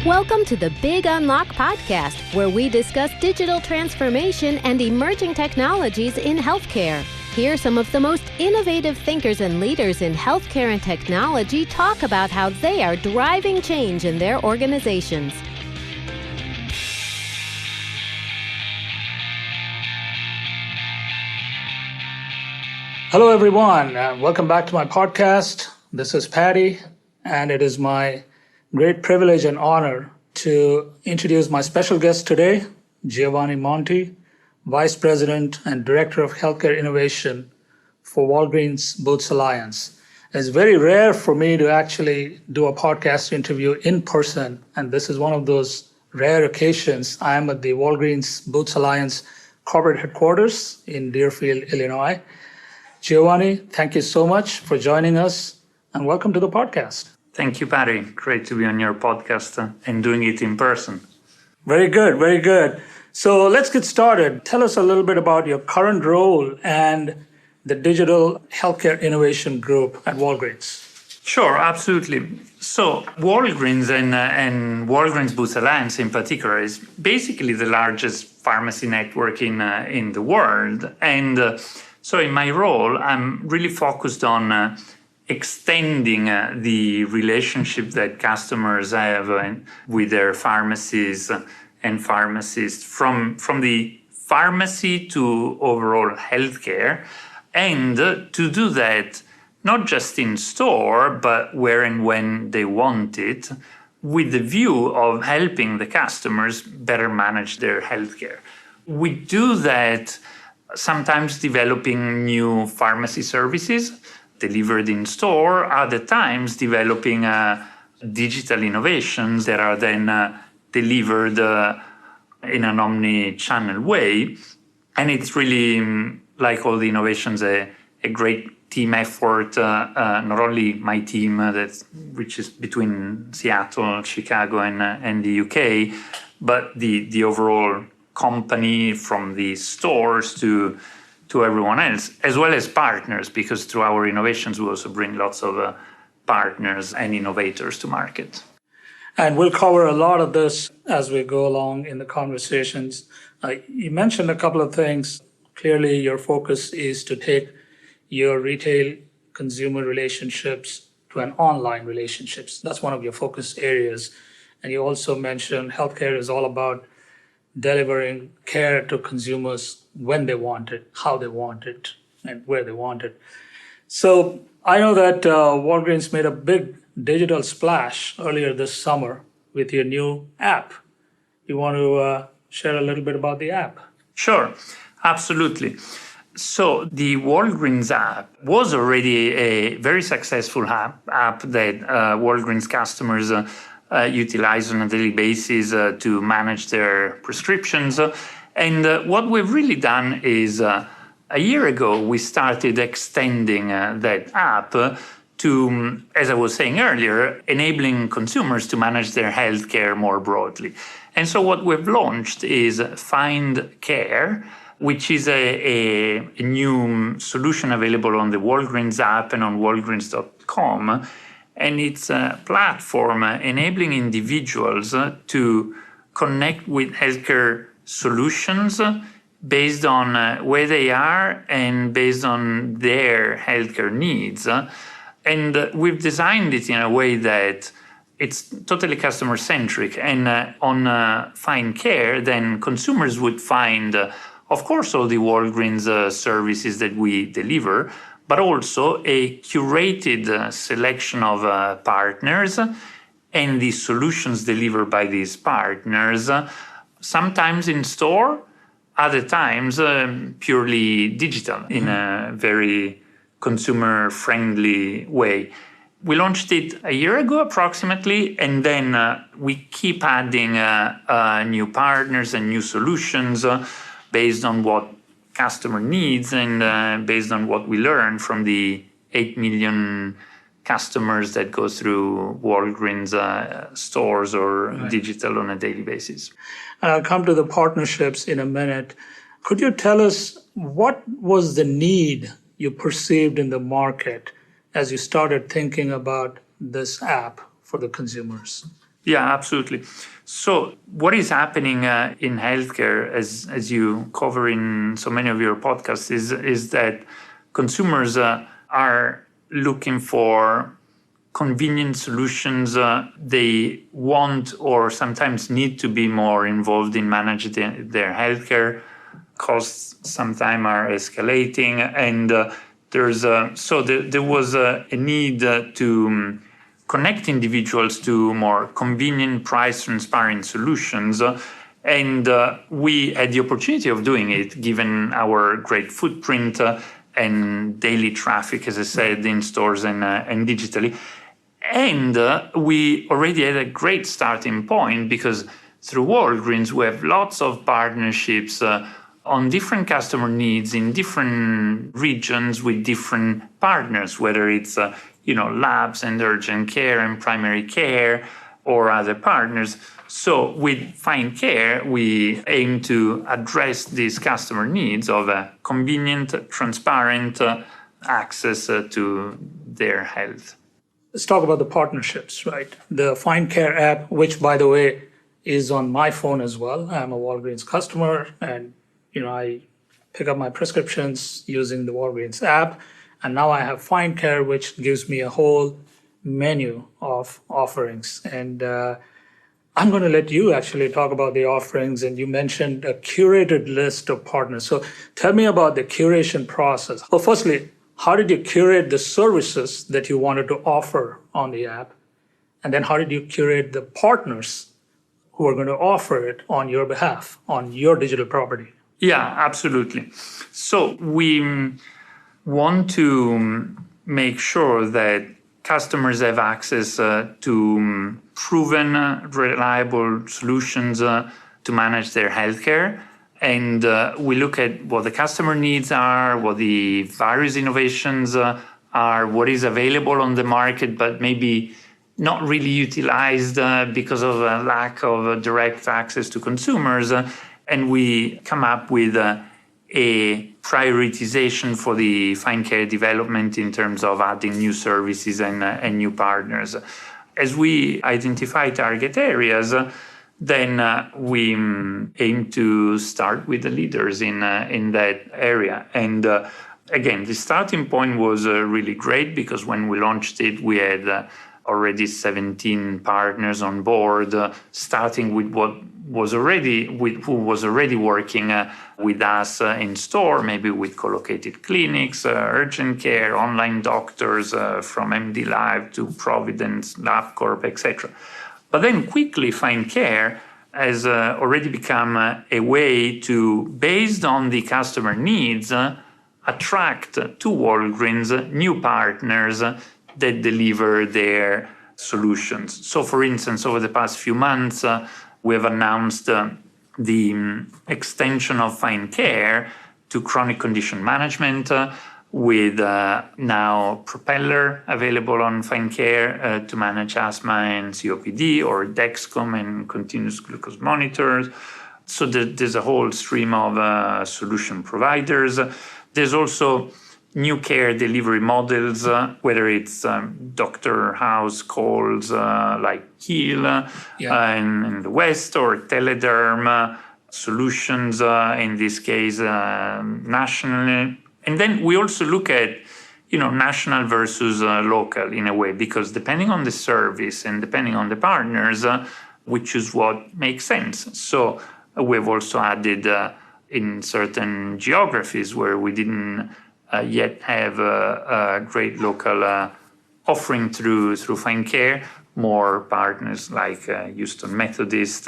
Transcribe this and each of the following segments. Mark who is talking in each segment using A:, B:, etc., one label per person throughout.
A: Welcome to the Big Unlock podcast, where we discuss digital transformation and emerging technologies in healthcare. Hear some of the most innovative thinkers and leaders in healthcare and technology talk about how they are driving change in their organizations.
B: Hello, everyone. Welcome back to my podcast. This is Patty, and it is my great privilege and honor to introduce my special guest today, Giovanni Monti, Vice President and Director of Healthcare Innovation for Walgreens Boots Alliance. It's very rare for me to actually do a podcast interview in person, and this is one of those rare occasions. I am at the Walgreens Boots Alliance corporate headquarters in Deerfield, Illinois. Giovanni, thank you so much for joining us, and welcome to the podcast.
C: Thank you, Patty. Great to be on your podcast and doing it in person.
B: Very good, very good. So let's get started. Tell us a little bit about your current role and the Digital Healthcare Innovation Group at Walgreens.
C: Sure, absolutely. So Walgreens and Walgreens Boots Alliance in particular is basically the largest pharmacy network in the world. And so in my role, I'm really focused on extending the relationship that customers have with their pharmacies and pharmacists from the pharmacy to overall healthcare, and to do that not just in store, but where and when they want it, with the view of helping the customers better manage their healthcare. We do that sometimes developing new pharmacy services delivered in store, other times developing digital innovations that are then delivered in an omni-channel way. And it's really, like all the innovations, a great team effort, not only my team, which is between Seattle, Chicago, and the UK, but the overall company, from the stores to everyone else, as well as partners, because through our innovations, we also bring lots of partners and innovators to market.
B: And we'll cover a lot of this as we go along in the conversations. You mentioned a couple of things. Clearly, your focus is to take your retail consumer relationships to an online relationships. That's one of your focus areas. And you also mentioned healthcare is all about delivering care to consumers when they want it, how they want it, and where they want it. So I know that Walgreens made a big digital splash earlier this summer with your new app. You want to share a little bit about the app?
C: Sure, absolutely. So the Walgreens app was already a very successful app that Walgreens customers utilize on a daily basis to manage their prescriptions. And what we've really done is a year ago, we started extending that app to, as I was saying earlier, enabling consumers to manage their healthcare more broadly. And so what we've launched is Find Care, which is a new solution available on the Walgreens app and on walgreens.com. And it's a platform enabling individuals to connect with healthcare solutions based on where they are and based on their healthcare needs. And we've designed it in a way that it's totally customer-centric. And on Find Care, then consumers would find, of course, all the Walgreens services that we deliver, but also a curated selection of partners and the solutions delivered by these partners, sometimes in store, other times purely digital, in a very consumer-friendly way. We launched it a year ago approximately, and then we keep adding new partners and new solutions based on what customer needs and based on what we learn from the 8 million customers that go through Walgreens stores or digital on a daily basis.
B: And I'll come to the partnerships in a minute. Could you tell us what was the need you perceived in the market as you started thinking about this app for the consumers?
C: Yeah, absolutely. So what is happening in healthcare, as you cover in so many of your podcasts, is that consumers are looking for convenient solutions. They want or sometimes need to be more involved in managing their healthcare. Costs sometimes are escalating, and there was a need to connect individuals to more convenient, price transparent solutions. And we had the opportunity of doing it given our great footprint and daily traffic, as I said, in stores and digitally. And we already had a great starting point because through Walgreens, we have lots of partnerships on different customer needs in different regions with different partners, whether it's labs and urgent care and primary care or other partners. So with Find Care, we aim to address these customer needs of a convenient, transparent access to their health.
B: Let's talk about the partnerships, right? The Find Care app, which, by the way, is on my phone as well. I'm a Walgreens customer, and I pick up my prescriptions using the Walgreens app. And now I have Find Care, which gives me a whole menu of offerings. And I'm going to let you actually talk about the offerings. And you mentioned a curated list of partners. So tell me about the curation process. Well, firstly, how did you curate the services that you wanted to offer on the app? And then how did you curate the partners who are going to offer it on your behalf, on your digital property?
C: Yeah, absolutely. So we want to make sure that customers have access to proven, reliable solutions to manage their healthcare. And we look at what the customer needs are, what the various innovations are, what is available on the market, but maybe not really utilized because of a lack of direct access to consumers. And we come up with a prioritization for the Find Care development in terms of adding new services and new partners. As we identify target areas, then we aim to start with the leaders in that area. And again, the starting point was really great because when we launched it, we had already 17 partners on board, starting with who was already working with us in store, maybe with co-located clinics, urgent care, online doctors from MD Live to Providence, LabCorp, etc. But then quickly Find Care has already become a way to, based on the customer needs, attract to Walgreens new partners that deliver their solutions. So for instance, over the past few months, we have announced the extension of Find Care to chronic condition management with now Propeller available on Find Care to manage asthma and COPD, or Dexcom and continuous glucose monitors. So there's a whole stream of solution providers. There's also new care delivery models, whether it's doctor house calls like Heal in the West, or Telederm solutions, in this case nationally. And then we also look at national versus local in a way, because depending on the service and depending on the partners, we choose what makes sense. So we've also added in certain geographies where we didn't yet have a great local offering through Find Care, more partners like Houston Methodist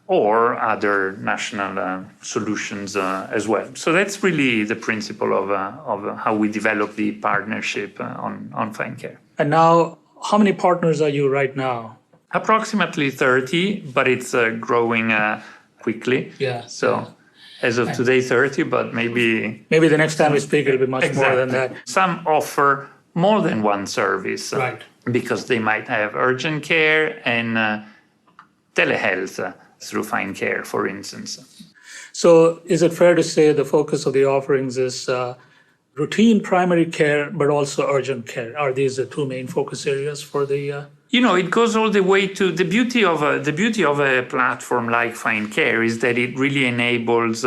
C: or other national solutions as well. So that's really the principle of how we develop the partnership on Find Care.
B: And now, how many partners are you right now?
C: Approximately 30, but it's growing quickly.
B: Yeah.
C: So as of today, 30, but maybe
B: the next time we speak, it'll be much more than that.
C: Some offer more than one service,
B: right?
C: Because they might have urgent care and telehealth through Find Care, for instance.
B: So is it fair to say the focus of the offerings is routine primary care, but also urgent care? Are these the two main focus areas for the
C: It goes all the way to the beauty of a platform like Find Care is that it really enables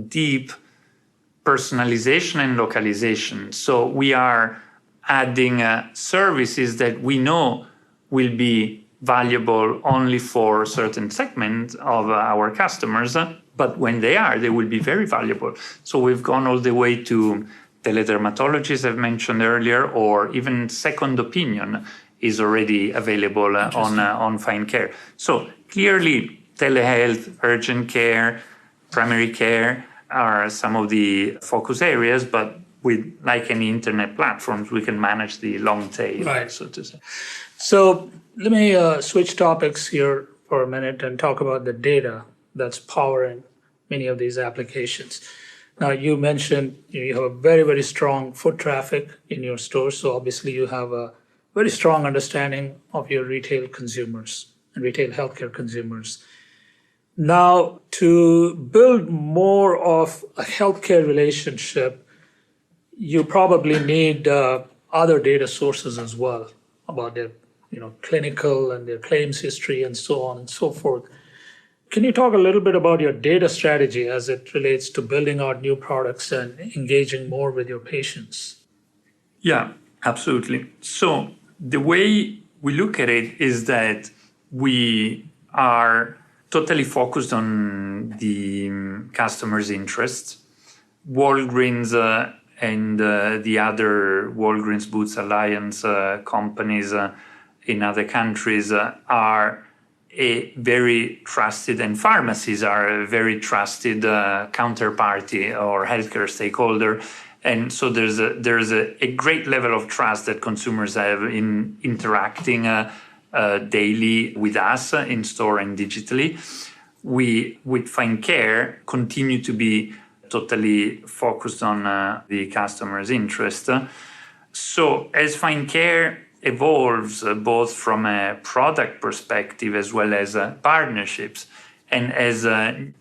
C: deep personalization and localization. So we are adding services that we know will be valuable only for certain segments of our customers, but when they will be very valuable. So we've gone all the way to teledermatologists I've mentioned earlier, or even second opinion is already available on Find Care. So clearly, telehealth, urgent care, primary care are some of the focus areas, but with like any internet platforms, we can manage the long tail,
B: Right.
C: so to say.
B: So let me switch topics here for a minute and talk about the data that's powering many of these applications. Now, you mentioned you have a very, very strong foot traffic in your stores. So obviously you have a very strong understanding of your retail consumers and retail healthcare consumers. Now, to build more of a healthcare relationship, you probably need other data sources as well about their clinical and their claims history and so on and so forth. Can you talk a little bit about your data strategy as it relates to building out new products and engaging more with your patients?
C: Yeah, absolutely. So the way we look at it is that we are totally focused on the customer's interests. Walgreens and the other Walgreens Boots Alliance companies in other countries are a very trusted, and pharmacies are a very trusted counterparty or healthcare stakeholder. And so there's a great level of trust that consumers have in interacting daily with us in store and digitally. We, with Find Care, continue to be totally focused on the customer's interest. So as Find Care evolves both from a product perspective as well as partnerships, and as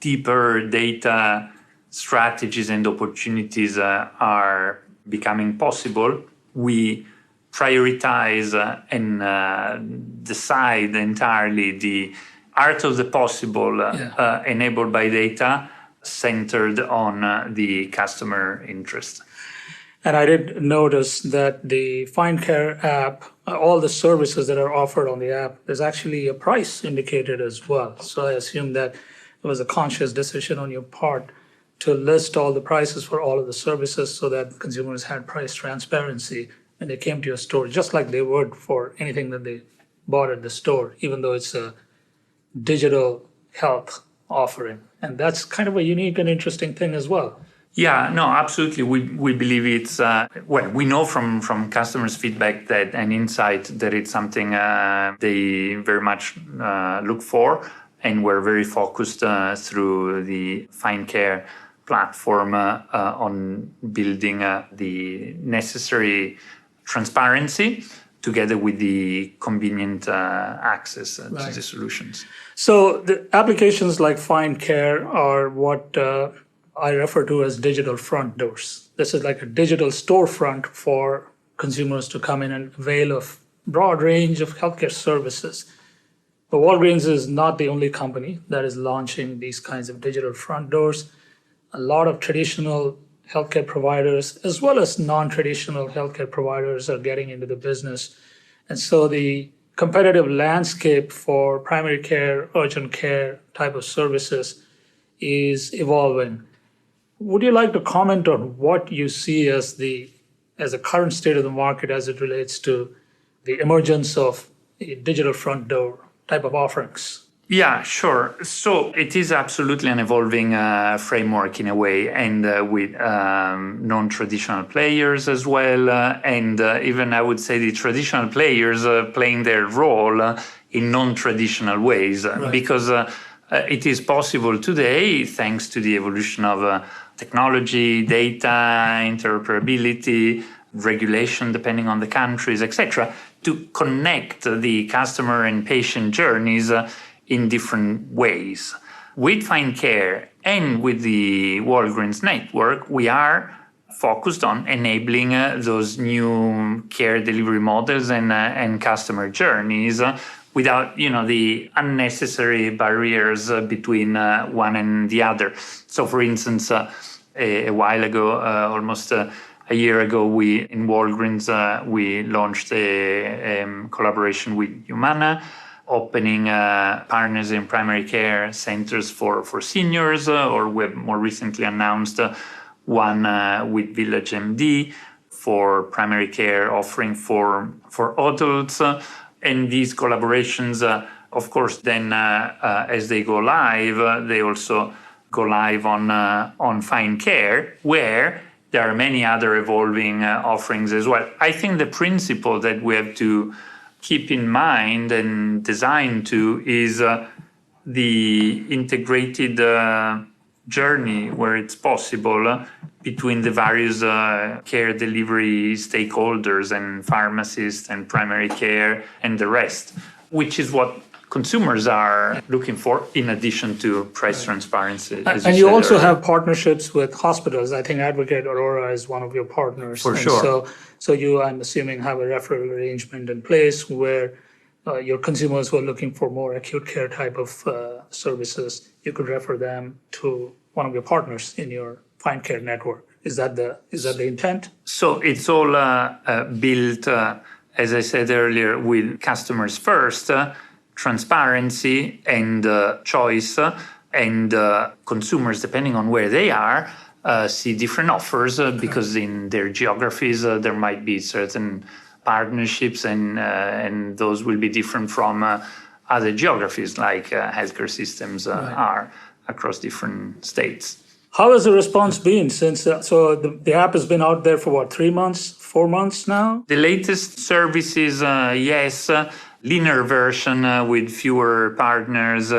C: deeper data strategies and opportunities are becoming possible, we prioritize and decide entirely the art of the possible enabled by data, centered on the customer interest.
B: And I did notice that the Find Care app, all the services that are offered on the app, there's actually a price indicated as well. So I assume that it was a conscious decision on your part to list all the prices for all of the services so that consumers had price transparency when they came to your store, just like they would for anything that they bought at the store, even though it's a digital health offering. And that's kind of a unique and interesting thing as well.
C: Yeah, no, absolutely. We believe it's, we know from customers' feedback that an insight that it's something they very much look for. And we're very focused through the Find Care platform on building the necessary transparency together with the convenient access to the solutions.
B: So the applications like Find Care are what I refer to as digital front doors. This is like a digital storefront for consumers to come in and avail of a broad range of healthcare services. But Walgreens is not the only company that is launching these kinds of digital front doors. A lot of traditional healthcare providers, as well as non-traditional healthcare providers, are getting into the business. And so the competitive landscape for primary care, urgent care type of services is evolving. Would you like to comment on what you see as the current state of the market as it relates to the emergence of a digital front door type of offerings?
C: Yeah, sure. So it is absolutely an evolving framework in a way, and with non-traditional players as well, and even I would say the traditional players playing their role in non-traditional ways, because it is possible today, thanks to the evolution of technology, data, interoperability, regulation depending on the countries, etc., to connect the customer and patient journeys in different ways. With Find Care and with the Walgreens network, we are focused on enabling those new care delivery models and customer journeys without the unnecessary barriers between one and the other. So, for instance, a while ago, almost a year ago, we in Walgreens we launched a collaboration with Humana, opening partners in primary care centers for seniors, or we've more recently announced one with Village MD for primary care offering for adults. And these collaborations, of course, then as they go live, they also go live on Find Care, where there are many other evolving offerings as well. I think the principle that we have to keep in mind and design to is the integrated journey where it's possible between the various care delivery stakeholders and pharmacists and primary care and the rest, which is what consumers are looking for in addition to price transparency.
B: And you also have partnerships with hospitals. I think Advocate Aurora is one of your partners.
C: For sure.
B: So you, I'm assuming, have a referral arrangement in place where your consumers who are looking for more acute care type of services, you could refer them to one of your partners in your Find Care network. Is that the intent?
C: So it's all built, as I said earlier, with customers first, transparency and choice, and consumers, depending on where they are, see different offers because in their geographies there might be certain partnerships, and those will be different from other geographies, like healthcare systems are across different states.
B: How has the response been since? So the app has been out there for what, 3 months, 4 months now?
C: The latest services, yes, leaner version with fewer partners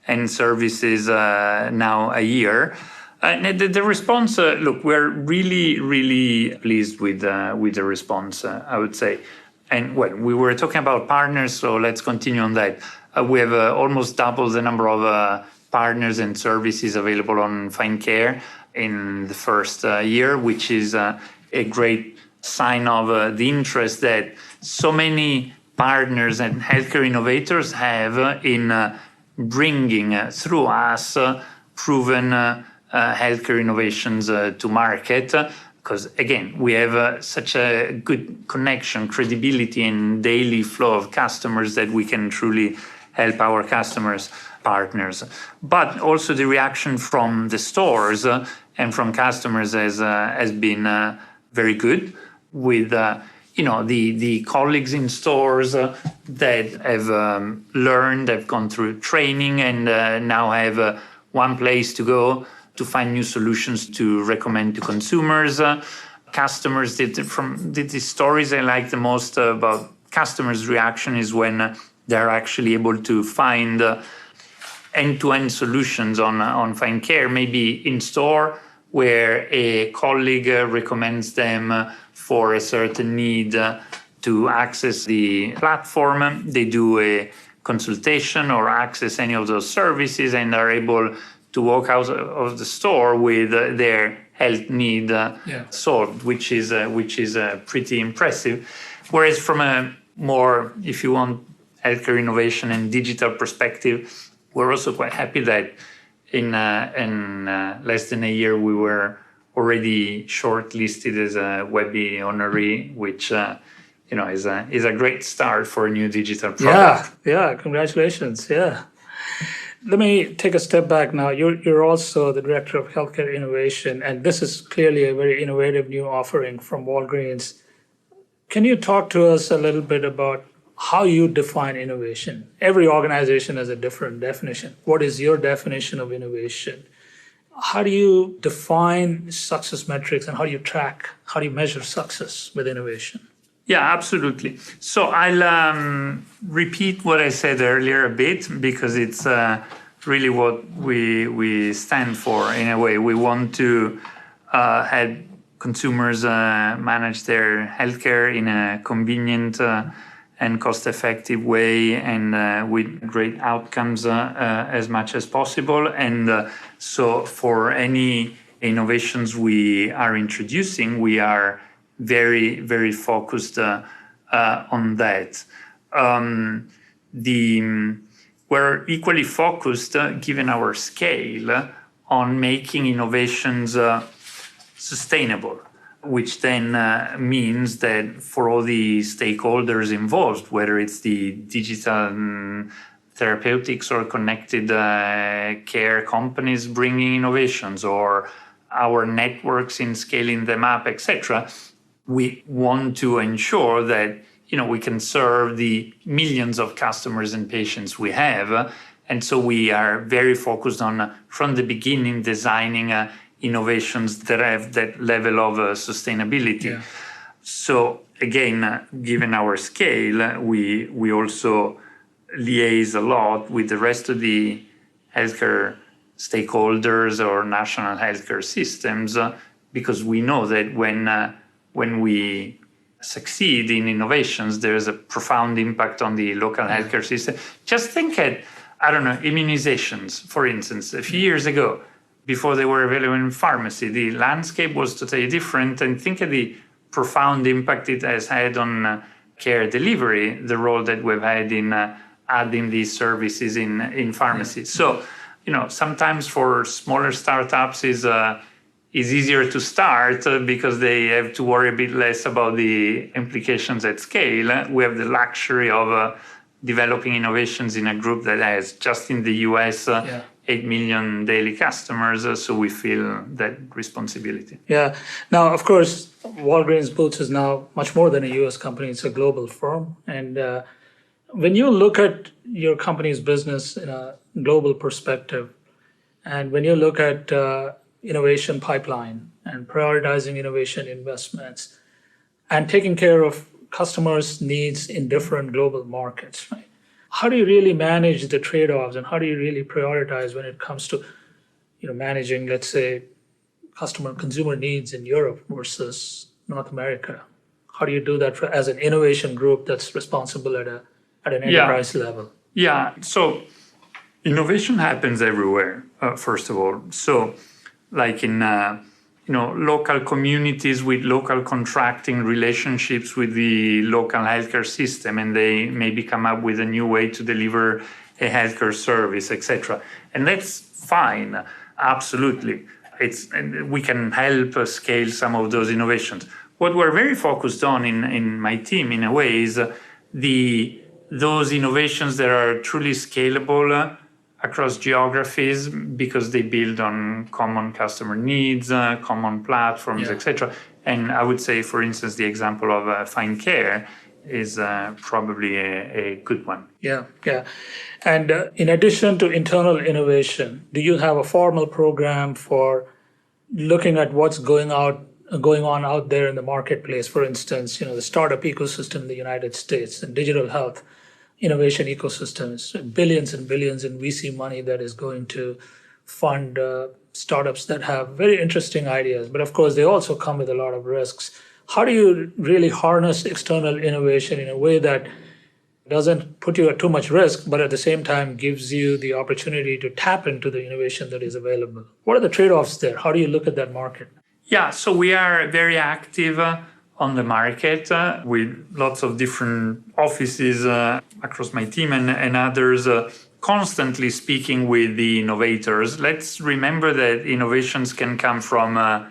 C: and services now a year. And the response, look, we're really, really pleased with the response, I would say. And well, we were talking about partners, so let's continue on that. We have almost doubled the number of partners and services available on Find Care in the first year, which is a great sign of the interest that so many partners and healthcare innovators have in bringing through us proven healthcare innovations to market. Because again, we have such a good connection, credibility, and daily flow of customers that we can truly help our customers, partners. But also the reaction from the stores and from customers has been very good, with the colleagues in stores that have learned, have gone through training, and now have one place to go to find new solutions to recommend to consumers. Customers the stories I like the most about customers' reaction is when they're actually able to find end-to-end solutions on Find Care, maybe in store, where a colleague recommends them for a certain need to access the platform. They do a consultation or access any of those services and are able to walk out of the store with their health need solved, which is pretty impressive. Whereas from a more, if you want, healthcare innovation and digital perspective, we're also quite happy that in less than a year we were already shortlisted as a Webby honoree, which is a great start for a new digital product.
B: Yeah, congratulations. Yeah. Let me take a step back now. You're also the Director of Healthcare Innovation, and this is clearly a very innovative new offering from Walgreens. Can you talk to us a little bit about how you define innovation? Every organization has a different definition. What is your definition of innovation? How do you define success metrics, and how do you measure success with innovation?
C: Yeah, absolutely. So I'll repeat what I said earlier a bit, because it's really what we stand for in a way. We want to help consumers manage their healthcare in a convenient and cost-effective way, and with great outcomes as much as possible. And so for any innovations we are introducing, we are very, very focused on that. We're equally focused, given our scale, on making innovations sustainable, which then means that for all the stakeholders involved, whether it's the digital therapeutics or connected care companies bringing innovations, or our networks in scaling them up, etc., we want to ensure that we can serve the millions of customers and patients we have. And so we are very focused on, from the beginning, designing innovations that have that level of sustainability. Yeah. So again, given our scale, we also liaise a lot with the rest of the healthcare stakeholders or national healthcare systems, because we know that when we succeed in innovations, there's a profound impact on the local healthcare system. Just think at, immunizations, for instance. A few years ago, before they were available in pharmacy, the landscape was totally different. And think of the profound impact it has had on care delivery, the role that we've had in adding these services in pharmacies. So, sometimes for smaller startups is easier to start because they have to worry a bit less about the implications at scale. We have the luxury of developing innovations in a group that has, just in the US, 8 million daily customers. So we feel that responsibility.
B: Yeah. Now, of course, Walgreens Boots is now much more than a US company. It's a global firm. And when you look at your company's business in a global perspective, and when you look at innovation pipeline and prioritizing innovation investments and taking care of customers' needs in different global markets, right? How do you really manage the trade-offs, and how do you really prioritize when it comes to managing, let's say, consumer needs in Europe versus North America? How do you do that as an innovation group that's responsible at an enterprise level?
C: Yeah, so innovation happens everywhere, first of all. So like in local communities with local contracting relationships with the local healthcare system, and they maybe come up with a new way to deliver a healthcare service, etc. And that's fine, absolutely. And we can help scale some of those innovations. What we're very focused on in my team, in a way, is those innovations that are truly scalable across geographies, because they build on common customer needs, common platforms, etc. And I would say, for instance, the example of Find Care is probably a good one.
B: Yeah. And in addition to internal innovation, do you have a formal program for looking at what's going on out there in the marketplace? For instance, the startup ecosystem in the United States and digital health innovation ecosystems, billions and billions in VC money that is going to fund startups that have very interesting ideas. But of course, they also come with a lot of risks. How do you really harness external innovation in a way that doesn't put you at too much risk, but at the same time gives you the opportunity to tap into the innovation that is available? What are the trade-offs there? How do you look at that market?
C: Yeah, so we are very active on the market with lots of different offices across my team and others, constantly speaking with the innovators. Let's remember that innovations can come from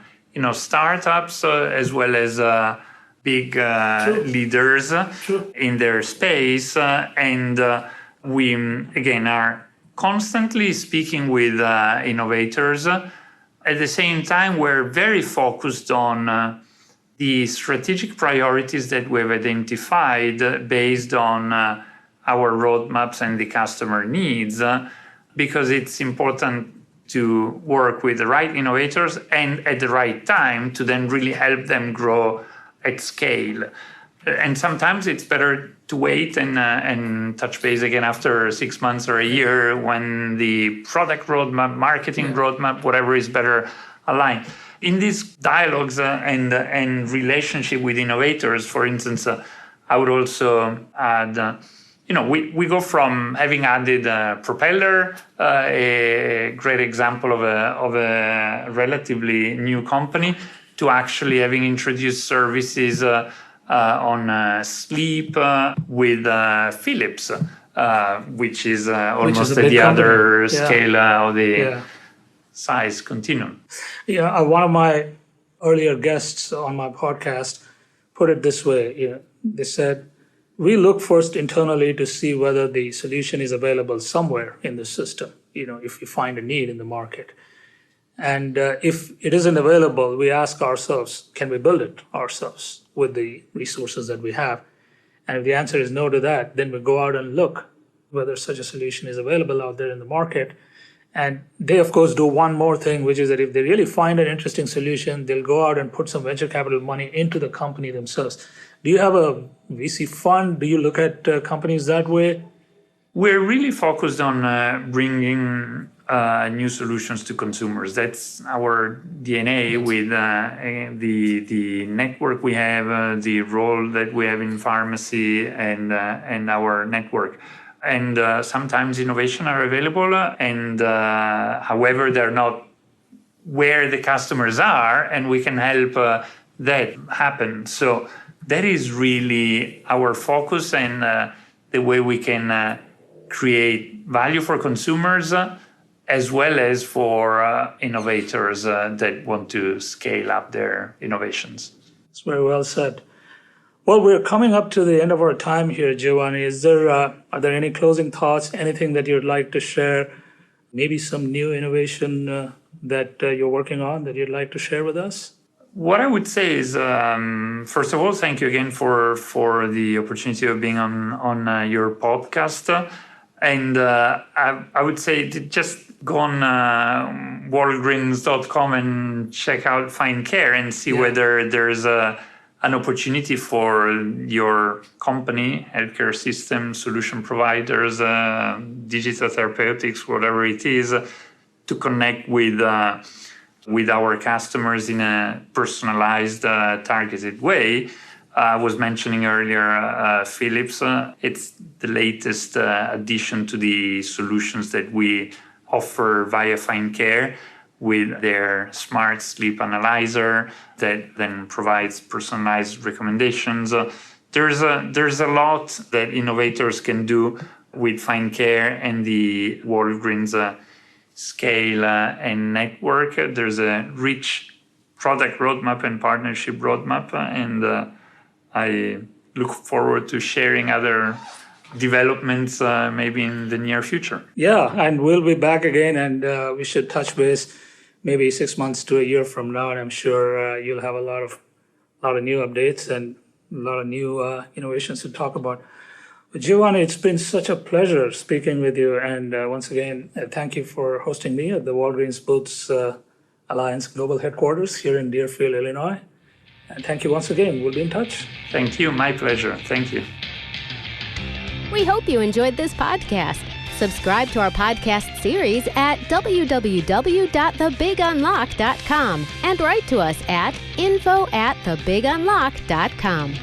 C: startups as well as big leaders in their space. And we, again, are constantly speaking with innovators. At the same time, we're very focused on the strategic priorities that we've identified based on our roadmaps and the customer needs, because it's important to work with the right innovators and at the right time to then really help them grow at scale. And sometimes it's better to wait and touch base again after 6 months or a year when the product roadmap, marketing roadmap, whatever is better aligned. In these dialogues and relationship with innovators, for instance, I would also add, we go from having added a propeller, a great example of a relatively new company, to actually having introduced services on sleep with Philips, which is almost at the
B: company.
C: other scale of the size continuum.
B: Yeah, one of my earlier guests on my podcast put it this way. They said, we look first internally to see whether the solution is available somewhere in the system, if we find a need in the market. And if it isn't available, we ask ourselves, can we build it ourselves with the resources that we have? And if the answer is no to that, then we go out and look whether such a solution is available out there in the market. And they, of course, do one more thing, which is that if they really find an interesting solution, they'll go out and put some venture capital money into the company themselves. Do you have a VC fund? Do you look at companies that way?
C: We're really focused on bringing new solutions to consumers. That's our DNA with the network we have, the role that we have in pharmacy and our network. And sometimes innovation are available, and however, they're not where the customers are, and we can help that happen. So that is really our focus and the way we can create value for consumers as well as for innovators that want to scale up their innovations.
B: That's very well said. Well, we're coming up to the end of our time here, Giovanni. Are there any closing thoughts, anything that you'd like to share, maybe some new innovation that you're working on that you'd like to share with us?
C: What I would say is, first of all, thank you again for the opportunity of being on your podcast. And I would say just go on Walgreens.com and check out Find Care and see whether there's an opportunity for your company, healthcare system, solution providers, digital therapeutics, whatever it is, to connect with our customers in a personalized, targeted way. I was mentioning earlier Philips. It's the latest addition to the solutions that we offer via Find Care with their smart sleep analyzer that then provides personalized recommendations. There's a lot that innovators can do with Find Care and the Walgreens scale and network. There's a rich product roadmap and partnership roadmap, and I look forward to sharing other developments maybe in the near future.
B: Yeah, and we'll be back again, and we should touch base maybe 6 months to a year from now, and I'm sure you'll have a lot of new updates and a lot of new innovations to talk about. But Giovanni, it's been such a pleasure speaking with you, and once again, thank you for hosting me at the Walgreens Boots Alliance Global Headquarters here in Deerfield, Illinois. And thank you once again. We'll be in touch.
C: Thank you. My pleasure. Thank you.
A: We hope you enjoyed this podcast. Subscribe to our podcast series at www.thebigunlock.com and write to us at info@thebigunlock.com.